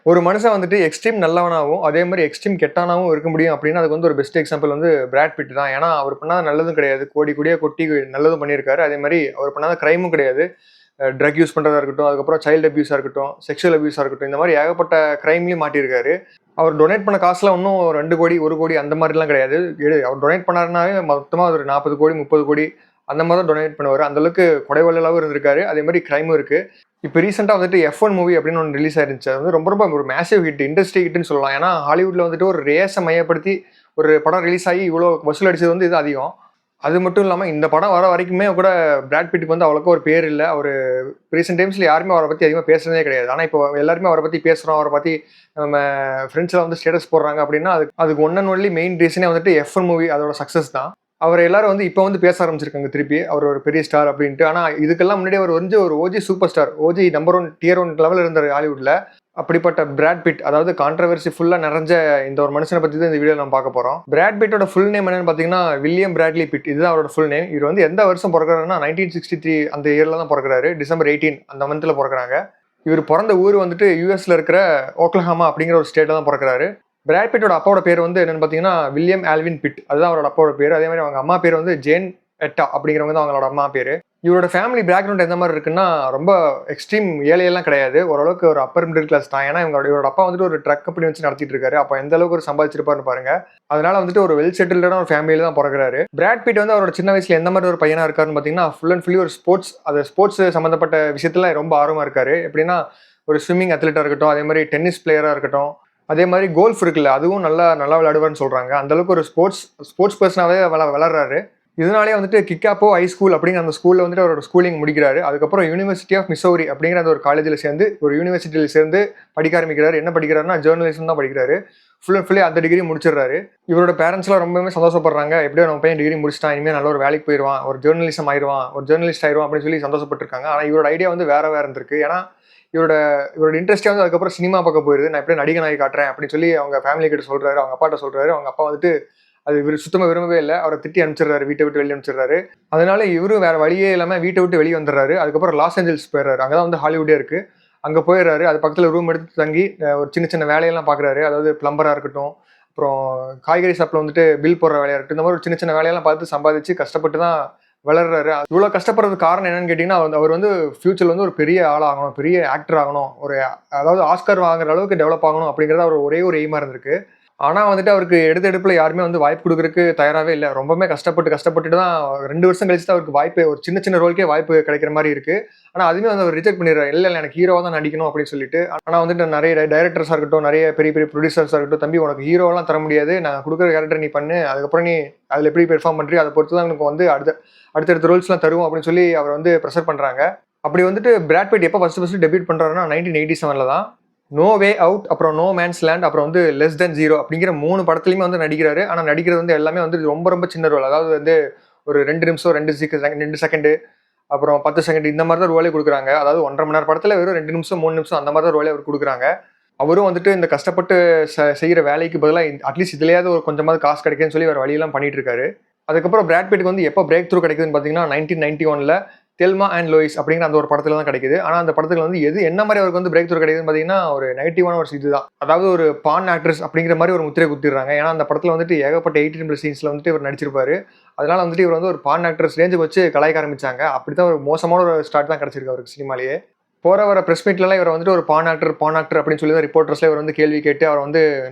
ஒரு மனுஷன் வந்துட்டு எக்ஸ்ட்ரீம் நல்லவனாவும், அதே மாரி எக்ஸ்ட்ரீம் கெட்டவனாவும் இருக்க முடியும் அப்டின்னா, அதுக்கு வந்து ஒரு பெஸ்ட் எக்ஸாம்பிள் வந்து பிராட் பிட் தான். ஏன்னா, அவர் பண்ணாத நல்லதும் கிடையாது. கோடி கோடியா கொட்டி நல்லதும் பண்ணியிருக்காரு. அதே மாரி அவர் பண்ணாத கிரைமும் கிடையாது. ட்ரக் யூஸ் பண்றதா இருக்கட்டும், அதுக்கப்புறம் சைல்டு அபியூஸா இருக்கட்டும், செக்சுவல் அபியூஸா இருக்கட்டும், இந்த மாரி ஏகப்பட்ட கிரைம்லயும் மாட்டியிருக்காரு. அவர் டொனேட் பண்ண காசுலாம் இன்னும் 2,00,00,000, 1,00,00,000 அந்த மாரிலாம் கிடையாது. அவர் டொனேட் பண்ணாருன்னாவே மொத்தமா ஒரு 40,00,00,000, 30,00,00,000 அந்த மாரி தான் டொனேட் பண்ணுவாரு. அந்த அளவுக்கு கொடைவள்ளலாவும் இருந்திருக்காரு. அதே மாரி கிரைமும் இருக்கு. இப்ப ரீசென்ட்டா வந்துட்டு எஃப்1 மூவி அப்படின்னு ஒண்ணு ரிலீஸ் ஆயிருந்துச்சு. அது வந்து ரொம்ப ரொம்ப ஒரு மேசிவ் ஹிட், இண்டஸ்ட்ரி ஹிட்ன்னு சொல்லலாம். ஏன்னா, ஹாலிவுட்ல வந்துட்டு ஒரு ரேஸ மையப்படுத்தி ஒரு படம் ரிலீஸ் ஆகி இவ்ளோ வசூல் அடிச்சது வந்து இது அதிகம். அது மட்டும் இல்லாம இந்த படம் வர வரைக்குமே கூட பிராட் பிட்க்கு வந்து அவ்வளோக்கா ஒரு பேர் இல்ல. அவரு ரீசென்ட் டைம்ஸ்ல யாருமே அவர பத்தி அதிகமா பேசுனதே கிடையாது. ஆனா, இப்போ எல்லாருமே அவர பத்தி பேசுறோம். அவர பத்தி நம்ம ஃப்ரெண்ட்ஸ்லாம் வந்து ஸ்டேட்டஸ் போடுறாங்க அப்படின்னா, அதுக்கு ஒன் அண்ட் ஒன்லி மெயின் ரீசனே வந்துட்டு எஃப்1 மூவி அதோட சக்சஸ் தான். அவர எல்லாரும் வந்து இப்ப வந்து பேச ஆரம்பிச்சிருக்காங்க திருப்பி. அவர் ஒரு பெரிய ஸ்டார் அப்டின்ட்டு. ஆனா இதுக்கெல்லாம் முன்னாடி அவர் வந்து ஒரு OG super star. OG number 1 dear 1 லெவல்ல இருந்தாரு ஹாலிவுட்ல. அப்படிப்பட்ட பிராட் பிட், அதாவது கான்ட்ரோவர்சி ஃபுல்லா நிறைஞ்ச இந்த ஒரு மனுஷன பத்தி தான் இந்த வீடியோல நம்ம பார்க்க போறோம். பிராட் பிட்டோட ஃபுல் நேம் என்னன்னு பார்த்தீங்கன்னா, வில்லியம் பிராட்லி பிட். இதுதான் அவரோட ஃபுல் நேம். இவர் வந்து எந்த வருஷம் பொறக்குறாருன்னா 1963 அந்த இயர்ல தான் பொறக்குறாரு. டிசம்பர் 18 அந்த மந்த்ல பொறக்குறாங்க. இவர் பிறந்த ஊர் வந்துட்டு யுஎஸ்ல இருக்கிற ஓக்லஹாமா அப்படிங்கிற ஒரு ஸ்டேட்ல தான் பொறக்குறாரு. பிராட் பிட்டோட அப்பாவோட பேர் வந்து என்னன்னு பார்த்தீங்கன்னா, வில்லியம் ஆல்வின் பிட். அதுதான் அவரோட அப்பாவோட பேரு. அதே மாதிரி அவங்க அம்மா பேர் வந்து ஜேன் எட்டா அப்படிங்கிறவங்க தான் அவங்களோட அம்மா பேரு. இவரோட ஃபேமிலி பேக்ரவுண்ட் எந்த மாதிரி இருக்குன்னா, ரொம்ப எக்ஸ்ட்ரீம் ஏழையெல்லாம் கிடையாது. ஓரளவுக்கு ஒரு அப்பர் மிடில் கிளாஸ் தான். ஏன்னா இவரோட அப்பா வந்துட்டு ஒரு ட்ரக் கம்பெனி வச்சு நடத்திட்டு இருக்காரு. அப்ப எந்த அளவுக்கு ஒரு சம்பாதிச்சிருப்பாருன்னு பாருங்க. அதனால வந்துட்டு ஒரு வெல் செட்டில்டான ஒரு ஃபேமிலியில தான் பிறகுறாரு. பிராட் பிட் வந்து அவரோட சின்ன வயசுல எந்த மாதிரி ஒரு பையனா இருக்காருன்னு பார்த்தீங்கன்னா, ஃபுல் அண்ட் ஃபுல்லி ஒரு ஸ்போர்ட்ஸ் சம்பந்தப்பட்ட விஷயத்துல ரொம்ப ஆர்வமா இருக்காரு. எப்படின்னா ஒரு ஸ்விம்மிங் அத்லெட்டா இருக்கட்டும், அதே மாதிரி டென்னிஸ் பிளேயரா இருக்கட்டும், அதே மாதிரி கோல்ஃப் இருக்குல்ல, அதுவும் நல்லா நல்லா விளையாடுவார்னு சொல்றாங்க. அந்த அளவுக்கு ஒரு ஸ்போர்ட்ஸ் பர்சனாவே வளர்றாரு. இதனாலேயே வந்துட்டு கிக்காப்போ ஹை ஸ்கூல் அப்படிங்கிற அந்த ஸ்கூல்ல வந்துட்டு அவரோட ஸ்கூலிங் முடிக்கிறாரு. அதுக்கப்புறம் யூனிவர்சிட்டி ஆஃப் மிசௌரி அப்படிங்கிற அந்த ஒரு காலேஜில் சேர்ந்து ஒரு யூனிவர்சிட்டியில் சேர்ந்து படிக்க ஆரம்பிக்கிறாரு. என்ன படிக்கிறாருன்னா ஜேர்னலிசம் தான் படிக்கிறாரு. ஃபுல் அண்ட் ஃபுல்லி அந்த டிகிரி முடிச்சிடுறாரு. இவரோட பேரண்ட்ஸ்லாம் ரொம்பவே சந்தோஷப்படுறாங்க. எப்படியோ நம்ம பையன் டிகிரி முடிச்சிட்டான், இனிமேல் நல்ல ஒரு வேலைக்கு போயிடுவான், ஒரு ஜேர்னலிசம் ஆயிடுவான், ஒரு ஜேர்னலிஸ்ட் ஆயிடுவான் அப்படின்னு சொல்லி சந்தோஷப்பட்டிருக்காங்க. ஆனால் இவரோட ஐடியா வந்து வேற இருந்திருக்கு. ஏன்னா இவரோட இவரோட இன்ட்ரெஸ்டே வந்து அதுக்கப்புறம் சினிமா பக்கம் போயிருது. நான் எப்படி நடிகனாகி காட்டுறேன் அப்படின்னு சொல்லி அவங்க ஃபேமிலி கிட்ட சொல்றாரு, அவங்க அப்பாட்ட சொல்றாரு. அவங்க அப்பா வந்துட்டு அது இவர் சுத்தமா விரும்பவே இல்லை. அவரை திட்டி அனுப்பிச்சிடுறாரு, வீட்டை விட்டு வெளியே அனுப்பிச்சிடுறாரு. அதனால இவரும் வேற வழியே இல்லாம வீட்டை விட்டு வெளியே வந்துடுறாரு. அதுக்கப்புறம் லாஸ் ஏஞ்சல்ஸ் போயிடுறாரு. அங்கதான் வந்து ஹாலிவுட்டே இருக்கு. அங்க போயிடுறாரு. அது பக்கத்துல ரூம் எடுத்து தங்கி ஒரு சின்ன சின்ன வேலையெல்லாம் பாக்குறாரு. அதாவது பிளம்பரா இருக்கட்டும், அப்புறம் காய்கறி ஷாப்ல வந்துட்டு பில் போடுற வேலையா இருக்கட்டும், இந்த மாதிரி ஒரு சின்ன சின்ன வேலையெல்லாம் பார்த்து சம்பாதிச்சு கஷ்டப்பட்டு தான் வளர்றாரு. இவ்வளவு கஷ்டப்படுறதுக்கு காரணம் என்னன்னு கேட்டீங்கன்னா, அவர் வந்து ஃபியூச்சர்ல வந்து ஒரு பெரிய ஆளாகணும், பெரிய ஆக்டர் ஆகணும், அதாவது ஆஸ்கர் வாங்குற அளவுக்கு டெவலப் ஆகணும் அப்படிங்கறது அவர் ஒரே ஒரு எய்மா இருந்திருக்கு. ஆனா வந்துட்டு அவருக்கு எடுப்புல யாருமே வந்து வாய்ப்பு கொடுக்கறதுக்கு தயாராவே இல்ல. ரொம்பவுமே கஷ்டப்பட்டுட்டு தான் 2 வருஷம் கழிச்சு தான் அவருக்கு வாய்ப்பு, ஒரு சின்ன சின்ன ரோல்க்கே வாய்ப்பு கிடைக்கிற மாதிரி இருக்கு. ஆனா அதுவுமே வந்து அவர் ரிஜெக்ட் பண்ணிடுறாரு. இல்ல எனக்கு ஹீரோவா தான் நடிக்கணும் அப்படின்னு சொல்லிட்டு. ஆனா வந்துட்டு நிறைய டைரக்டர்ஸா இருக்கட்டும், நிறைய பெரிய பெரிய ப்ரொடியூசர்ஸா இருக்கட்டும், தம்பி உனக்கு ஹீரோவெல்லாம் தர முடியாது, நான் கொடுக்குற கேரக்டர் நீ பண்ணு, அதுக்கப்புறம் நீ அதுல எப்படி பெர்ஃபார்ம் பண்றியோ அதை பொறுத்து தான் எனக்கு வந்து அடுத்தடுத்த ரோல்ஸ் எல்லாம் தருவோம் அப்படின்னு சொல்லி அவர் வந்து ப்ரெஷர் பண்றாங்க. அப்படி வந்துட்டு பிராட் பிட் எப்ப ஃபர்ஸ்ட் டெபியூட் பண்றாருன்னா 1987ல தான். நோ வே அவுட், அப்புறம் நோ மேன்ஸ் லேண்ட், அப்புறம் வந்து லெஸ் தென் ஜீரோ அப்படிங்கிற 3 படத்துலையுமே வந்து நடிக்கிறாரு. ஆனா நடிக்கிறது வந்து எல்லாமே வந்து ரொம்ப ரொம்ப சின்ன ரோல். அதாவது வந்து ஒரு 2 நிமிஷம், 2 செகண்ட், அப்புறம் 10 செகண்ட் இந்த மாதிரி தான் ரோலே கொடுக்குறாங்க. அதாவது 1.5 மணி நேரம் படத்துல வெறும் 2 நிமிஷம், 3 நிமிஷம் அந்த மாதிரி தான் ரோலே அவர் கொடுக்குறாங்க. அவரும் வந்துட்டு இந்த கஷ்டப்பட்டு செய்யற வேலைக்கு பதிலாக அட்லீஸ்ட் இதுலயாவது ஒரு கொஞ்சமாவது காசு கிடைக்குன்னு சொல்லி வேற வழியெல்லாம் பண்ணிட்டு இருக்காரு. அதுக்கப்புறம் பிராட் பிட்க்கு வந்து எப்போ பிரேக் த்ரூ கிடைக்குதுன்னு பார்த்தீங்கன்னா 1991ல தெல்மா அண்ட் லோயிஸ் அப்படிங்கிற அந்த ஒரு படத்துல தான் கிடைக்குது. ஆனா அந்த படத்துல வந்து என்ன மாதிரி அவருக்கு வந்து பிரேக் த்ரூ கிடைக்குதுன்னு பார்த்தீங்கன்னா ஒரு நெகட்டிவான ஒரு இதுதான். அதாவது ஒரு பான் ஆக்ட்ரஸ் அப்படிங்கிற மாதிரி ஒரு முத்திரை குத்திடுறாங்க. ஏன்னா அந்த படத்துல வந்துட்டு ஏகப்பட்ட 18+ சீன்ஸ்ல வந்துட்டு இவர் நடிச்சிருப்பாரு. அதனால வந்துட்டு இவர் வந்து ஒரு பான் ஆக்ட்ரஸ் ரேஞ்சுக்கு வச்சு கலாய்க்க ஆரம்பிச்சாங்க. அப்படித்தான் ஒரு மோசமான ஒரு ஸ்டார்ட் தான் கிடைச்சிருக்கு அவருக்கு சினிமாலேயே. போற வர பிரஸ் மீட்லாம் இவர் வந்துட்டு ஒரு பான் ஆக்டர் அப்படின்னு சொல்லி தான் ரிப்போர்ட்டர்ஸ்ல இவர் வந்து கேள்வி கேட்டு அவர் வந்து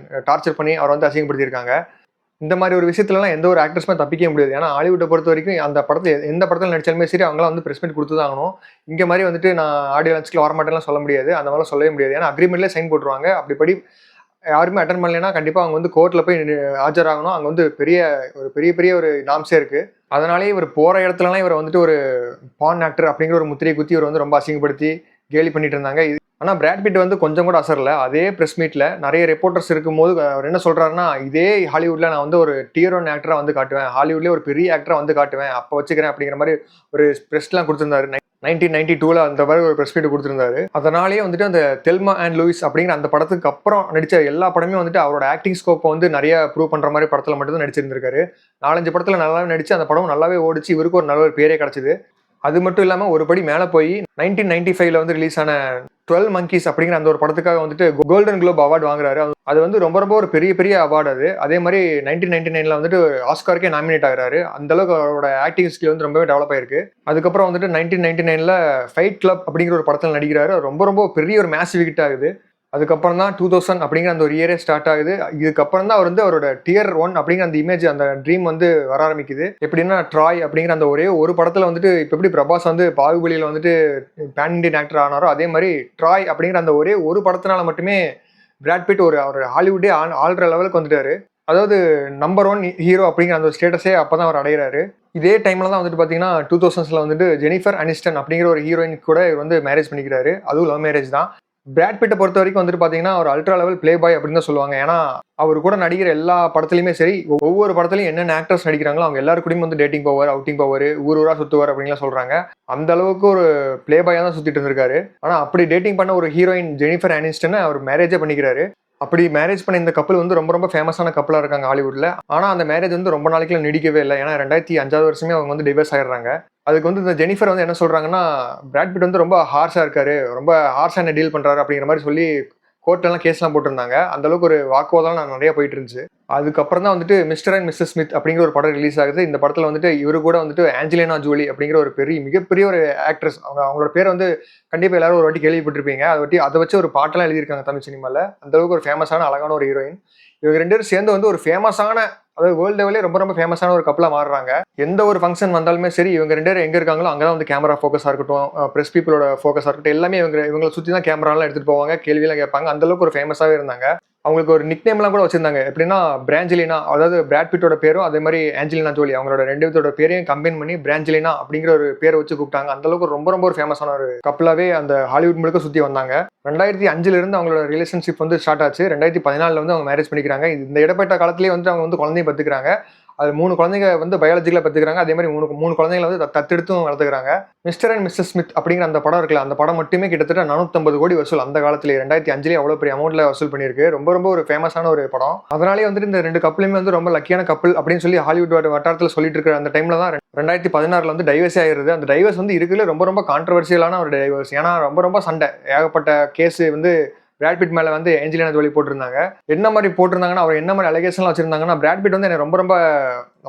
டார்ச்சர் பண்ணி அவர் வந்து அசிங்கப்படுத்தியிருக்காங்க. இந்த மாதிரி ஒரு விஷயத்துலலாம் எந்த ஒரு ஆக்டர்ஸுமே தப்பிக்க முடியாது. ஏன்னா ஹாலிவுட்டை பொறுத்த வரைக்கும் அந்த படத்துல எந்த படத்தில் நடிச்சாலுமே சரி அவங்களாம் வந்து பிரஸ் மீட் கொடுத்து தான் ஆகணும். இங்க மாதிரி வந்துட்டு நான் ஆடியோ லான்ச்ல வரமாட்டேன்லாம் சொல்ல முடியாது. அந்த மாதிரிலாம் சொல்லவே முடியாது. ஏன்னா அக்ரிமெண்ட்லேயே சைன் போட்டுருவாங்க. அப்படிப்படி யாருமே அட்டன் பண்ணலைன்னா கண்டிப்பா அவங்க வந்து கோர்ட்ல போய் ஆஜராகணும். அங்க வந்து பெரிய பெரிய ஒரு நாம்ஸே இருக்கு. அதனாலேயே இவர் போற இடத்துலலாம் இவர் வந்துட்டு ஒரு பான் ஆக்டர் அப்படிங்கிற ஒரு முத்திரையை குத்தி இவர் வந்து ரொம்ப அசிங்கப்படுத்தி கேலி பண்ணிட்டு இருந்தாங்க. ஆனா பிராட் பிட் வந்து கொஞ்சம் கூட அசரல. அதே பிரஸ் மீட்ல நிறைய ரிப்போர்ட்டர்ஸ் இருக்கும்போது அவர் என்ன சொல்றாருன்னா, இதே ஹாலிவுட்ல நான் வந்து ஒரு டியர் 1 ஆக்டரா வந்து காட்டுவேன், ஹாலிவுட்லயே ஒரு பெரிய ஆக்டரா வந்து காட்டுவேன், அப்ப வச்சுக்கிறேன் அப்படிங்கிற மாதிரி ஒரு பிரஸ்லாம் கொடுத்திருந்தாரு. 1992ல அந்த மாதிரி ஒரு பிரஸ் மீட் கொடுத்திருந்தாரு. அதனாலேயே வந்துட்டு அந்த தெல்மா அண்ட் லூயிஸ் அப்படிங்கிற அந்த படத்துக்கு அப்புறம் நடிச்ச எல்லா படமே வந்துட்டு அவரோட ஆக்டிங் ஸ்கோப்பை வந்து நிறைய ப்ரூவ் பண்ற மாதிரி படத்துல மட்டும் தான் நடிச்சிருந்திருக்காரு. 4-5 படத்துல நல்லாவே நடிச்சு அந்த படம் நல்லாவே ஓடிச்சு. இவருக்கு ஒரு நல்ல ஒரு பேரே கிடைச்சது. அது மட்டும் இல்லாம ஒரு படி மேல போய் 1995ல வந்து ரிலீஸ் ஆன 12 Monkeys அப்படிங்கிற அந்த ஒரு படத்துக்காக வந்துட்டு கோல்டன் குளோப் அவார்டு வாங்குறாரு. அது வந்து ரொம்ப ரொம்ப ஒரு பெரிய பெரிய அவார்டு அது. அதே மாதிரி 1999ல வந்துட்டு ஆஸ்காருக்கே நாமினேட் ஆகுறாரு. அந்த அளவுக்கு அவரோட ஆக்டிங் ஸ்கில் வந்து ரொம்பவே டெவலப் ஆயிருக்கு. அதுக்கப்புறம் வந்துட்டு 1999ல ஃபைட் கிளப் அப்படிங்கிற ஒரு படத்துல நடிக்கிறாரு. ரொம்ப ரொம்ப பெரிய ஒரு மேசிவ் ஹிட் ஆகுது. அதுக்கப்புறம் தான் 2000 அப்படிங்கிற அந்த ஒரு இயரே ஸ்டார்ட் ஆகுது. இதுக்கப்புறம் தான் அவர் வந்து அவரோட டியர் 1 அப்படிங்கிற அந்த இமேஜ், அந்த ட்ரீம் வந்து வர ஆரம்பிக்குது. எப்படின்னா ட்ராய் அப்படிங்கிற அந்த ஒரே ஒரு படத்துல வந்துட்டு இப்ப எப்படி பிரபாஸ் வந்து பாகுபலியில வந்துட்டு பேன் இண்டியன் ஆக்டர் ஆனாரோ, அதே மாதிரி ட்ராய் அப்படிங்கிற அந்த ஒரே ஒரு படத்தினால மட்டுமே பிராட் பிட் அவர் ஹாலிவுட்டே ஆள்ற லெவலுக்கு வந்துட்டாரு. அதாவது நம்பர் 1 ஹீரோ அப்படிங்கிற அந்த ஸ்டேட்டஸே அப்பதான் அவர் அடைகிறாரு. இதே டைம்ல தான் வந்துட்டு பாத்தீங்கன்னா 2000ஸ்ல வந்துட்டு ஜெனிஃபர் அனிஸ்டன் அப்படிங்கிற ஒரு ஹீரோயின் கூட இவர் வந்து மேரேஜ் பண்ணிக்கிறாரு. அதுவும் லவ் மேரேஜ் தான். பிராட் பிட்டை பொறுத்த வரைக்கும் வந்துட்டு பாத்தீங்கன்னா அவர் அல்ட்ரா லெவல் பிளே பாய் அப்படின்னு தான் சொல்லுவாங்க. ஏன்னா அவர் கூட நடிக்கிற எல்லா படத்துலயுமே சரி, ஒவ்வொரு படத்துலயும் என்னென்ன ஆக்டர்ஸ் நடிக்கிறாங்களோ அவங்க எல்லாரு கூடயும் வந்து டேட்டிங் போவார், அவுட்டிங் போவார், ஊரா சுத்துவார் அப்படின்லாம் சொல்றாங்க. அந்த அளவுக்கு ஒரு பிளே பாயா தான் சுத்திட்டு இருந்திருக்காரு. ஆனா அப்படி டேட்டிங் பண்ண ஒரு ஹீரோயின் ஜெனிஃபர் அனிஸ்டன் அவர் மேரேஜே பண்ணிக்கிறாரு. அப்படி மேரேஜ் பண்ண இந்த கப்பல் வந்து ரொம்ப ரொம்ப ஃபேமஸான கப்பலா இருக்காங்க ஹாலிவுட்ல. ஆனா அந்த மேரேஜ் வந்து ரொம்ப நாளைக்குலாம் நீடிக்கவே இல்லை. ஏன்னா 2005 வருஷமே அவங்க வந்து டிவோர்ஸ் ஆயிடுறாங்க. அதுக்கு வந்து இந்த ஜெனிஃபர் வந்து என்ன சொல்றாங்கன்னா, பிராட் பிட் வந்து ரொம்ப ஹார்ஷா இருக்காரு, ரொம்ப ஹார்ஷா என்ன டீல் பண்றாரு அப்படிங்கிற மாதிரி சொல்லி கோர்ட்லாம் கேஸ்லாம் போட்டிருந்தாங்க. அந்த அளவுக்கு ஒரு வாக்குவாதம் நிறைய போயிட்டு இருந்துச்சு. அதுக்கப்புறம் தான் வந்துட்டு மிஸ்டர் அண்ட் மிஸ்ஸஸ் ஸ்மித் அப்படிங்கிற ஒரு படம் ரிலீஸ் ஆகுது. இந்த படத்துல வந்துட்டு இவரு கூட வந்துட்டு ஆஞ்சலினா ஜோலி அப்படிங்கிற ஒரு மிகப்பெரிய ஒரு ஆக்ட்ரஸ். அவங்களோட பேர் வந்து கண்டிப்பா எல்லாரும் ஒரு வாட்டி கேள்விப்பட்டிருப்பீங்க. அதை வச்சு ஒரு பாட்டெல்லாம் எழுதியிருக்காங்க தமிழ் சினிமால. அந்த அளவுக்கு ஒரு ஃபேமஸான அழகான ஒரு ஹீரோயின். இவங்க 2 பேரும் சேர்ந்து வந்து ஒரு ஃபேமஸான, அதாவது வேர்ல்டு லெவலே ரொம்ப ரொம்ப ஃபேமஸான ஒரு கப்பலா மாறுறாங்க. எந்த ஒரு ஃபங்க்ஷன் வந்தாலுமே சரி, இவங்க 2 பேரும் எங்க இருக்காங்களோ அங்கதான் வந்து கேமரா ஃபோக்கஸா இருக்கட்டும், பிரஸ் பீப்புளோட ஃபோக்கஸா இருக்கட்டும், எல்லாமே இவங்களை சுத்தி தான் கேமராலாம் எடுத்துட்டு போவாங்க, கேள்வியெல்லாம் கேட்பாங்க. அந்த அளவுக்கு ஒரு ஃபேமஸாவே இருந்தாங்க. அவங்களுக்கு ஒரு நிக் நேம்லாம் கூட வச்சிருந்தாங்க. எப்படின்னா பிராஞ்சலினா, அதாவது பிராட் பிட்டோட பேரும் அதே மாதிரி ஆஞ்சலினா ஜோலி, அவங்களோட 2 பேரோட பேரையும் கம்பைன் பண்ணி பிராஞ்சலினா அப்படிங்கிற ஒரு பேரை வச்சு கூப்பிட்டாங்க. அந்த அளவுக்கு ரொம்ப ரொம்ப ஒரு ஃபேமஸான ஒரு கப்பலாவே அந்த ஹாலிவுட் முழுக்க சுத்தி வந்தாங்க. 2005ல இருந்து அவங்களோட ரிலேஷன்ஷிப் வந்து ஸ்டார்ட் ஆச்சு. 2014ல வந்து அவங்க மேரேஜ் பண்ணிக்கிறாங்க. இந்த இடைப்பட்ட காலத்திலேயே வந்து அவங்க வந்து குழந்தைய பத்துக்கிறாங்க. அது 3 குழந்தைங்க வந்து பயாலஜிக்கலா பத்துக்கிறாங்க. அதே மாதிரி 3 குழந்தைங்களை வந்து தத்தெடுத்தும் வளர்த்துக்கிறாங்க. மிஸ்டர் அண்ட் மிஸ்ஸஸ் ஸ்மித் அப்படிங்கிற அந்த படம் இருக்குல்ல, அந்த படம் மட்டுமே கிட்டத்தட்ட 450 கோடி வசூல் அந்த காலத்திலேயே 2005லேயே அவ்வளவு பெரிய அமௌண்ட்ல வசூல் பண்ணியிருக்கு. ரொம்ப ரொம்ப ஒரு ஃபேமஸான ஒரு படம். அதனாலேயே வந்துட்டு இந்த 2 கப்பலுமே வந்து ரொம்ப லக்கியான கப்பல் அப்படின்னு சொல்லி ஹாலிவுட் வட்டாரத்தில் சொல்லிட்டு இருக்கிற அந்த டைம்ல தான் 2016ல வந்து டைவர்ஸே ஆயிருது. அந்த டைவர்ஸ் வந்து இருக்குல்ல ரொம்ப ரொம்ப கான்ட்ரவர்சியலான ஒரு டைவர்ஸ். ஏன்னா ரொம்ப ரொம்ப சண்டை, ஏகப்பட்ட கேஸ் வந்து பிராட் பிட் மேல வந்து ஏஞ்சலினா ஜோலி போட்டிருந்தாங்க. என்ன மாதிரி போட்டிருந்தாங்கன்னா, அவர் என்ன மாதிரி அலிகேஷன்லாம் வச்சிருந்தாங்கன்னா, பிராட் பிட் வந்து என்னை ரொம்ப ரொம்ப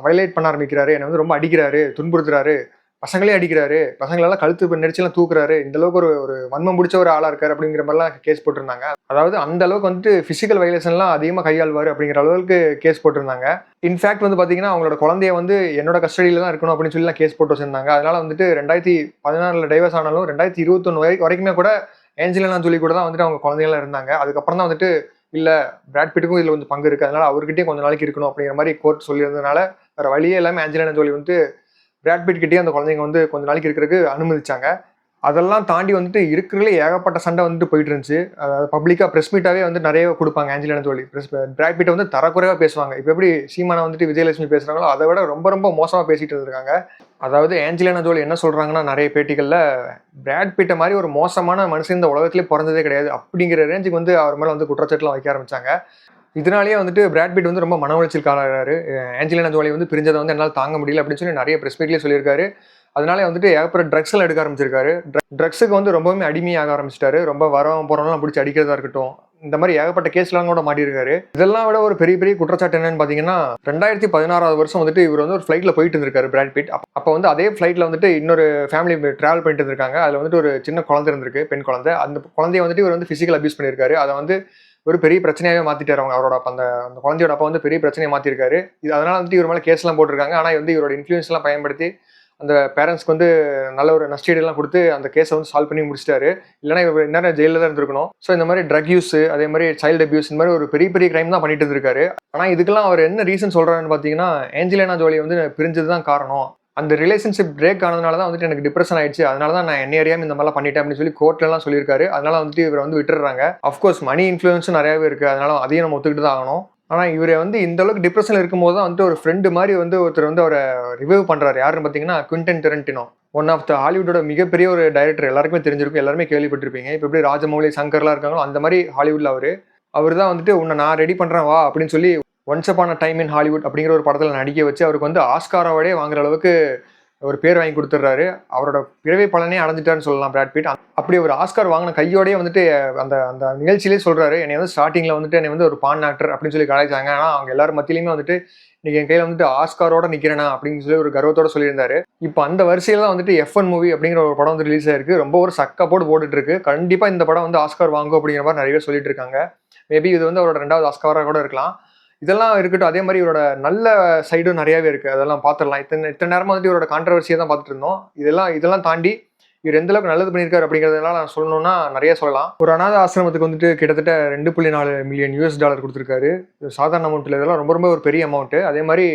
வயலேட் பண்ண ஆரம்பிக்கிறாரு, என்னை வந்து ரொம்ப அடிக்கிறாரு, துன்புறுத்துறாரு, பசங்களே அடிக்கிறாரு, பசங்களெல்லாம் கழுத்து நெரிச்செல்லாம் தூக்குறாரு, இந்த அளவுக்கு ஒரு வன்மம் பிடிச்ச ஒரு ஆளா இருக்காரு அப்படிங்கிற மாதிரிலாம் கேஸ் போட்டிருந்தாங்க. அதாவது அந்த அளவுக்கு வந்துட்டு பிசிக்கல் வயலேஷன்லாம் அதிகமாக கையாள்வாரு அப்படிங்கிற அளவுக்கு கேஸ் போட்டிருந்தாங்க. இன்ஃபேக்ட் வந்து பாத்தீங்கன்னா அவங்களோட குழந்தைய வந்து என்னோட கஸ்டடியில தான் இருக்கணும் அப்படின்னு சொல்லி கேஸ் போட்டு வச்சிருந்தாங்க. அதனால வந்துட்டு 2016ல டைவர்ஸ் ஆனாலும் 2021 வரைக்குமே கூட ஏஞ்சலினா ஜோலி கூட தான் வந்துட்டு அவங்க குழந்தைகளா இருந்தாங்க. அதுக்கப்புறம் தான் வந்துட்டு இல்ல பிராட் பிட்டுக்கும் இதுல கொஞ்சம் பங்கு இருக்கு, அதனால அவர்கிட்டயே கொஞ்ச நாளைக்கு இருக்கணும் அப்படிங்கிற மாதிரி கோர்ட் சொல்லியிருந்ததுனால வேற வழியே இல்லாம ஏஞ்சலினா ஜோலி வந்து பிராட் பிட் கிட்டே அந்த குழந்தைங்க வந்து கொஞ்ச நாளைக்கு இருக்கிறதுக்கு அனுமதிச்சாங்க. அதெல்லாம் தாண்டி வந்துட்டு இருக்கிறதுல ஏகப்பட்ட சண்டை வந்துட்டு போயிட்டு இருந்துச்சு. பப்ளிக்கா பிரஸ் மீட்டாவே வந்து நிறைய கொடுப்பாங்க ஆஞ்சலினா ஜோலி. பிராட் பிட்டை வந்து தரக்குறைவா பேசுவாங்க. இப்ப எப்படி சீமானா வந்துட்டு விஜயலட்சுமி பேசுறாங்களோ அதை விட ரொம்ப ரொம்ப மோசமா பேசிட்டு இருந்திருக்காங்க. அதாவது ஏஞ்சலினா ஜோலி என்ன சொல்றாங்கன்னா நிறைய பேட்டிகள்ல, பிராட் பிட்டை மாதிரி ஒரு மோசமான மனுஷன் இந்த உலகத்திலே பிறந்ததே கிடையாது அப்படிங்கிற ரேஞ்சுக்கு வந்து அவர் மேல வந்து குற்றச்சாட்டுலாம் வைக்க ஆரம்பிச்சாங்க. இதனாலேயே வந்துட்டு பிராட் பிட் வந்து ரொம்ப மன உளைச்சல் காலாகிறாரு. ஏஞ்சலினா ஜோலி வந்து பிரிஞ்சதை வந்து என்னால் தாங்க முடியல அப்படின்னு சொல்லி நிறைய பிரஸ் மீட்லேயே சொல்லியிருக்காரு. அதனால வந்துட்டு ஏகப்பட்ட ட்ரக்ஸ் எல்லாம் எடுக்க ஆரம்பிச்சிருக்காரு. ட்ரக்ஸுக்கு வந்து ரொம்பவுமே அடிமையாக ஆரம்பிச்சிட்டாரு. ரொம்ப வரவன் போறவங்கலாம் பிடிச்சி அடிக்கிறதா இருக்கட்டும், இந்த மாதிரி ஏகப்பட்ட கேஸ்லாம் கூட மாட்டியிருக்காரு. இதெல்லாம் விட ஒரு பெரிய பெரிய குற்றச்சாட்டு என்னன்னு பாத்தீங்கன்னா, 2016 வருஷம் வந்துட்டு இவர் வந்து ஒரு ஃபிளைட்ல போயிட்டு இருந்திருக்காரு பிராட் பிட். அப்ப வந்து அதே ஃபிளைட்ல வந்துட்டு இன்னொரு ஃபேமிலி டிராவல் பண்ணிட்டு இருந்திருக்காங்க. அதுல வந்துட்டு ஒரு சின்ன குழந்தை இருந்திருக்கு, பெண் குழந்தை. அந்த குழந்தைய வந்துட்டு இவர் வந்து பிசிக்கல் அபியூஸ் பண்ணியிருக்காரு. அதை வந்து ஒரு பெரிய பிரச்சனையாவே மாத்திட்டாரு. அவரோட அந்த குழந்தையோட அப்பா வந்து பெரிய பிரச்சனையை மாத்திருக்காரு. அதனால வந்துட்டு இவர் மேல கேஸ் எல்லாம் போட்டிருக்காங்க. ஆனா வந்து இவரோட இன்ஃபுளுன்ஸ் எல்லாம் பயன்படுத்தி அந்த பேரண்ட்ஸ்க்கு வந்து நல்ல ஒரு நஷ்டீடெல்லாம் கொடுத்து அந்த கேஸை வந்து சால்வ் பண்ணி முடிச்சிட்டாரு. இல்லைன்னா இவர் இன்னும் ஜெயிலில் தான் இருந்திருக்கணும். ஸோ இந்த மாதிரி ட்ரக் யூஸ், அதே மாதிரி சைல்டு அபியூஸ், இந்த மாதிரி ஒரு பெரிய பெரிய கிரைம் தான் பண்ணிட்டு இருந்திருக்காரு. ஆனால் இதுக்கெல்லாம் அவர் என்ன ரீசன் சொல்றாருன்னு பார்த்தீங்கன்னா, ஏஞ்சலினா ஜோலி வந்து பிரிஞ்சது தான் காரணம். அந்த ரிலேஷன்ஷிப் பிரேக் ஆனதுனால தான் வந்துட்டு எனக்கு டிப்ரெஷன் ஆயிடுச்சு, அதனால தான் நான் என்ன அறியாம இந்த மாதிரிலாம் பண்ணிட்டேன் அப்படின்னு சொல்லி கோர்ட்லாம் சொல்லியிருக்காரு. அதனால வந்துட்டு இவர் வந்து விட்டுறாங்க. அஃப்கோர்ஸ் மணி இன்ஃப்ளூயன்ஸும் நிறையவே இருக்கு, அதனால அதையும் நம்ம ஒத்துக்கிட்டு தான் ஆகணும். ஆனால் இவரை வந்து இந்த அளவுக்கு டிப்ரெஷன்ல இருக்கும்போது தான் வந்துட்டு ஒரு ஃப்ரெண்டு மாதிரி வந்து ஒருத்தர் வந்து அவரை ரிவைவ் பண்றாரு. யாருன்னு பார்த்தீங்கன்னா Quentin Tarantino, one of the ஹாலிவுட்டோட மிகப்பெரிய ஒரு டைரக்டர். எல்லாருக்குமே தெரிஞ்சிருக்கும், எல்லாருமே கேள்விப்பட்டிருப்பீங்க. இப்போ எப்படி ராஜமௌலி, சங்கர்லாம் இருக்காங்களோ அந்த மாதிரி ஹாலிவுட்ல அவர் தான் வந்துட்டு உன்னை நான் ரெடி பண்றேன் வா அப்படின்னு சொல்லி once upon a time in Hollywood அப்படிங்கிற ஒரு படத்தில் நடிக்க வச்சு அவருக்கு வந்து ஆஸ்கார் அவார்டே வாங்குற அளவுக்கு ஒரு பேர் வாங்கி கொடுத்துட்றாரு. அவரோட பிறவி பலனே அடைஞ்சிட்டாருன்னு சொல்லலாம் பிராட் பிட். அப்படி ஒரு ஆஸ்கார் வாங்கின கையோடயே வந்துட்டு அந்த அந்த நிகழ்ச்சியிலே சொல்றாரு, என்னை வந்து ஸ்டார்டிங்ல வந்துட்டு என்னை வந்து ஒரு பான் ஆக்டர் அப்படின்னு சொல்லி கலாய்ச்சாங்க. ஆனா அவங்க எல்லாரும் மத்தியிலுமே வந்துட்டு இன்னைக்கு என் கையில வந்துட்டு ஆஸ்காரோட நிக்கிறேனா அப்படின்னு சொல்லி ஒரு கர்வத்தோட சொல்லியிருந்தாரு. இப்போ அந்த வரிசையில தான் வந்துட்டு F1 மூவி அப்படிங்கிற ஒரு படம் வந்து ரிலீஸ் ஆயிருக்கு. ரொம்ப ஒரு சக்கா போட்டுட்டு இருக்கு. கண்டிப்பா இந்த படம் வந்து ஆஸ்கார் வாங்கும் அப்படிங்கிற மாதிரி நிறைய பேர் சொல்லிட்டு இருக்காங்க. மேபி இது வந்து அவரோட 2வது ஆஸ்காரா கூட இருக்கலாம். இதெல்லாம் இருக்கட்டும். அதே மாதிரி இவரோட நல்ல சைடும் நிறையவே இருக்கு. அதெல்லாம் பார்த்துடலாம். இத்தனை நேரமா வந்து இவரோட கான்ட்ரவர்சியை தான் பார்த்துட்டு இருந்தோம். இதெல்லாம் தாண்டி இவர் எந்த அளவுக்கு நல்லது பண்ணியிருக்காரு அப்படிங்கிறதுனால நான் சொல்லணும்னா நிறைய சொல்லலாம். ஒரு அனாதை ஆசிரமத்துக்கு வந்துட்டு கிட்டத்தட்ட $2.4 மில்லியன் கொடுத்துருக்காரு. சாதாரண அமௌண்ட் இல்லை, இதெல்லாம் ரொம்ப ரொம்ப ஒரு பெரிய அமௌண்ட். அதே மாதிரி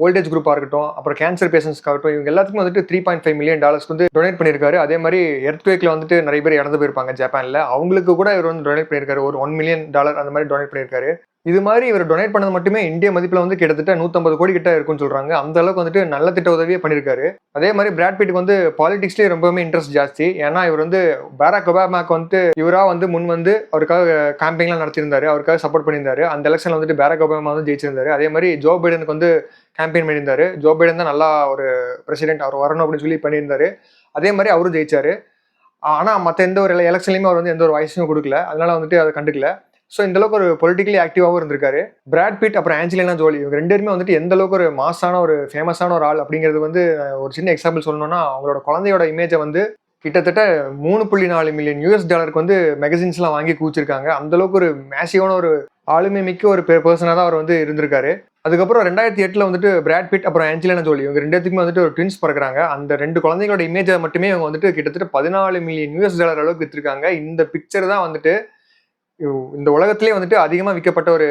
ஓல்டேஜ் குரூப்பாக இருக்கட்டும், அப்புறம் கேன்சர் பேஷன்ஸ்க்காகட்டும், இவங்க எல்லாத்துக்கும் வந்துட்டு $3.5 மில்லியன் வந்து டொனேட் பண்ணியிருக்காரு. அதே மாதிரி எர்த்குவேக்ல வந்துட்டு நிறைய பேர் இறந்து போயிருப்பாங்க ஜப்பான்ல, அவங்களுக்கு கூட இவர் வந்து டொனேட் பண்ணியிருக்காரு. ஒரு $1 மில்லியன் அந்த மாதிரி டொனேட் பண்ணியிருக்காரு. இது மாதிரி இவர் டொனேட் பண்ணது மட்டுமே இந்திய மதிப்பில் வந்து கிட்டத்தட்ட 150 கோடி கிட்ட இருக்குன்னு சொல்றாங்க. அந்த அளவுக்கு வந்துட்டு நல்ல திட்ட உதவியே பண்ணியிருக்காரு. அதே மாதிரி பிராட் பிட்டுக்கு வந்து பாலிடிக்ஸ்லேயே ரொம்பவுமே இன்ட்ரெஸ்ட் ஜாஸ்தி. ஏன்னா இவர் வந்து பாராக் ஒபாமாக்கு வந்துட்டு இவரா வந்து முன் வந்து அவருக்காக கேம்பெயின்லாம் நடத்தியிருந்தாரு, அவருக்காக சப்போர்ட் பண்ணியிருந்தாரு. அந்த எலெக்ஷன்ல வந்துட்டு பாராக் ஒபாமா வந்து ஜெயிச்சிருந்தாரு. அதே மாதிரி ஜோ பைடனுக்கு வந்து கேம்பெயின் பண்ணியிருந்தாரு. ஜோ பைடன் தான் நல்லா ஒரு பிரசிடென்ட், அவர் வரணும் அப்படின்னு சொல்லி பண்ணியிருந்தாரு. அதே மாதிரி அவரும் ஜெயிச்சாரு. ஆனா மற்ற எந்த ஒரு எலெக்ஷன்லையுமே அவர் வந்து எந்த ஒரு வாய்ஸும் கொடுக்கல. அதனால வந்துட்டு அதை கண்டுக்கல. ஸோ இந்த அளவுக்கு ஒரு பொலிட்டிக்கலி ஆக்டிவாகவும் இருந்திருக்காரு. பிராட் பிட் அப்புறம் ஆஞ்சலினா ஜோலி இவங்க 2 பேருமே வந்துட்டு எந்த அளவுக்கு ஒரு மாசான ஒரு ஃபேமஸான ஒரு ஆள் அப்படிங்கிறது வந்து ஒரு சின்ன எக்ஸாம்பிள் சொல்லணும்னா, அவங்களோட குழந்தையோட இமேஜை வந்து கிட்டத்தட்ட $3.4 மில்லியன் வந்து மெகசின்ஸ்லாம் வாங்கி கூச்சிருக்காங்க. அந்த அளவுக்கு ஒரு மேசிவான ஒரு ஆளுமை மிக்க ஒரு பெர்சனாக தான் அவர் வந்து இருந்திருக்காரு. அதுக்கப்புறம் 2008 வந்துட்டு பிராட் பிட் அப்புறம் ஆஞ்சலினா ஜோலி இவங்க 2 பேத்துக்குமே வந்துட்டு ஒரு ட்வின்ஸ் பிறக்கிறாங்க. அந்த 2 குழந்தைகளோட இமேஜை மட்டுமே இவங்க வந்துட்டு கிட்டத்தட்ட $14 மில்லியன் அளவுக்கு வித்திருக்காங்க. இந்த பிக்சர் தான் வந்துட்டு இந்த உலகத்திலே வந்துட்டு அதிகமா விற்கப்பட்ட ஒரு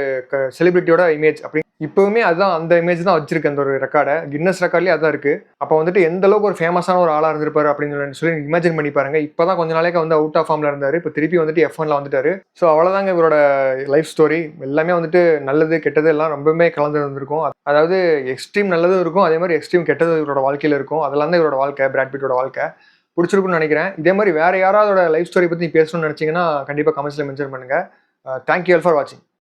செலிபிரிட்டியோட இமேஜ். அப்படி இப்பவுமே அதுதான், அந்த இமேஜ் தான் வச்சிருக்கு. அந்த ஒரு ரெக்கார்டை கின்னஸ் ரெக்கார்ட்லயே அதான் இருக்கு. அப்போ வந்துட்டு எந்த அளவுக்கு ஒரு ஃபேமஸான ஒரு ஆளா இருந்திருப்பாரு அப்படின்னு சொல்லி இமேஜின் பண்ணி பாருங்க. இப்பதான் கொஞ்ச நாளைக்கு வந்து அவுட் ஆஃப் ஃபார்ம்ல இருந்தாரு, இப்போ திருப்பி வந்துட்டு F1ல வந்துட்டாரு. ஸோ அவ்வளவுதாங்க இவரோட லைஃப் ஸ்டோரி. எல்லாமே வந்துட்டு நல்லது கெட்டது எல்லாம் ரொம்பவுமே கலந்து இருந்திருக்கும். அதாவது எக்ஸ்ட்ரீம் நல்லதும் இருக்கும், அதே மாதிரி எக்ஸ்ட்ரீம் கெட்டது இவரோட வாழ்க்கையில இருக்கும். அதெல்லாம் தான் இவரோட வாழ்க்கை, பிராட் பிட்டோட வாழ்க்கை. பிடிச்சிருக்குன்னு நினைக்கிறேன். இதே மாதிரி வேற யாராவது லைஃப் ஸ்டோரி பத்தி பேசணும்னு நினைச்சீங்கன்னா கண்டிப்பா கமெண்ட்ஸ்ல மென்ஷன் பண்ணுங்க. தேங்க்யூ ஆல் ஃபார் வாட்சிங்.